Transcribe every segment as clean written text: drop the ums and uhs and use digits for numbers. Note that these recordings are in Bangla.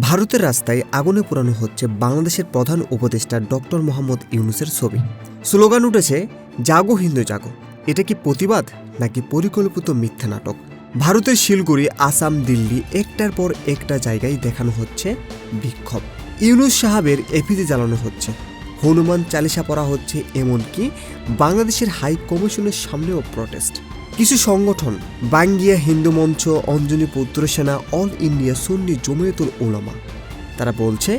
ভারতের রাস্তায় আগুনে পোড়ানো হচ্ছে বাংলাদেশের প্রধান উপদেষ্টা ডক্টর মোহাম্মদ ইউনূসের ছবি। স্লোগান উঠেছে, জাগো হিন্দু জাগো। এটা কি প্রতিবাদ নাকি পরিকল্পিত মিথ্যা নাটক? ভারতের শিলগুড়ি, আসাম, দিল্লি একটার পর একটা জায়গায় দেখানো হচ্ছে বিক্ষোভ। ইউনূস সাহাবের এফিডে জ্বালানো হচ্ছে, হনুমান চালিসা পড়া হচ্ছে, এমনকি বাংলাদেশের হাই কমিশনের সামনেও প্রটেস্ট। কিছু সংগঠন, বাঙ্গিয়া হিন্দু মঞ্চ, অঞ্জনী পুত্র সেনা, অল ইন্ডিয়া সুন্নি জমিয়তুল উলামা, তারা বলছে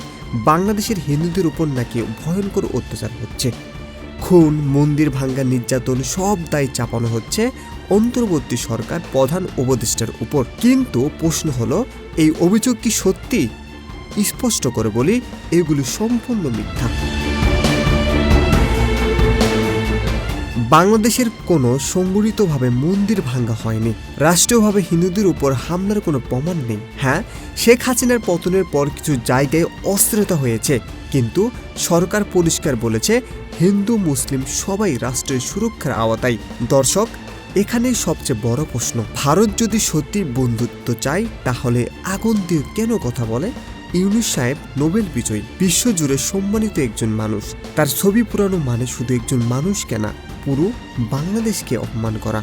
বাংলাদেশের হিন্দুদের উপর নাকি ভয়ঙ্কর অত্যাচার হচ্ছে। খুন, মন্দির ভাঙ্গা, নির্যাতন সব দায় চাপানো হচ্ছে অন্তর্বর্তী সরকার প্রধান উপদেষ্টার উপর। কিন্তু প্রশ্ন হলো, এই অভিযোগ কি সত্যি? স্পষ্ট করে বলি, এগুলি সম্পূর্ণ মিথ্যা। বাংলাদেশের কোনো সংগঠিতভাবে মন্দির ভাঙ্গা হয়নি, রাষ্ট্রীয়ভাবে হিন্দুদের উপর হামলার কোনো প্রমাণ নেই। হ্যাঁ, শেখ হাসিনার পতনের পর কিছু জায়গায় অস্থিরতা হয়েছে, কিন্তু সরকার পরিষ্কার বলেছে হিন্দু মুসলিম সবাই রাষ্ট্রের সুরক্ষার আওতায়। দর্শক, এখানেই সবচেয়ে বড় প্রশ্ন, ভারত যদি সত্যি বন্ধুত্ব চায় তাহলে আগুন দিয়ে কেন কথা বলে? ইউনূস সাহেব নোবেল বিজয়ী, বিশ্বজুড়ে সম্মানিত একজন মানুষ। তার ছবি পুরানো মানে শুধু একজন মানুষ কেনা, পুরো বাংলাদেশকে অপমান করা।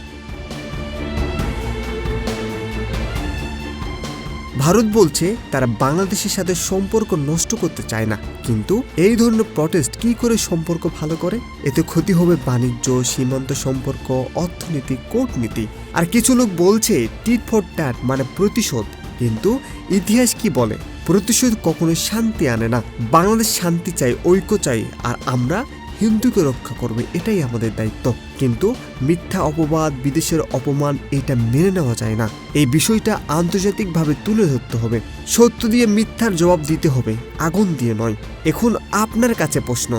ভারত বলছে তারা বাংলাদেশের সাথে সম্পর্ক নষ্ট করতে চায় না, কিন্তু এই ধরনের প্রটেস্ট কি করে সম্পর্ক ভালো করে? এতে ক্ষতি হবে বাণিজ্য, সীমান্ত সম্পর্ক, অর্থনীতি, কূটনীতি। আর কিছু লোক বলছে টিট ফর ট্যাট মানে প্রতিশোধ, কিন্তু ইতিহাস কি বলে? প্রতিশোধ কখনো শান্তি আনে না। বাংলাদেশ শান্তি চাই, ঐক্য চাই, আর আমরা হিন্দুকে রক্ষা করবে, এটাই আমাদের দায়িত্ব। কিন্তু মিথ্যা অপবাদ, বিদেশের অপমান, এটা মেনে নেওয়া যায় না। এই বিষয়টা আন্তর্জাতিকভাবে তুলে ধরতে হবে, সত্য দিয়ে মিথ্যার জবাব দিতে হবে, আগুন দিয়ে নয়। এখন আপনার কাছে প্রশ্ন,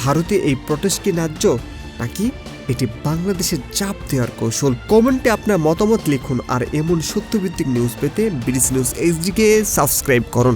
ভারতে এই প্রটেস্ট কি ন্যায্য, নাকি এটি বাংলাদেশের চাপ দেওয়ার কৌশল? কমেন্টে আপনার মতামত লিখুন, আর এমন সত্যভিত্তিক নিউজ পেতে বিডিসি নিউজ এইচডি কে সাবস্ক্রাইব করুন।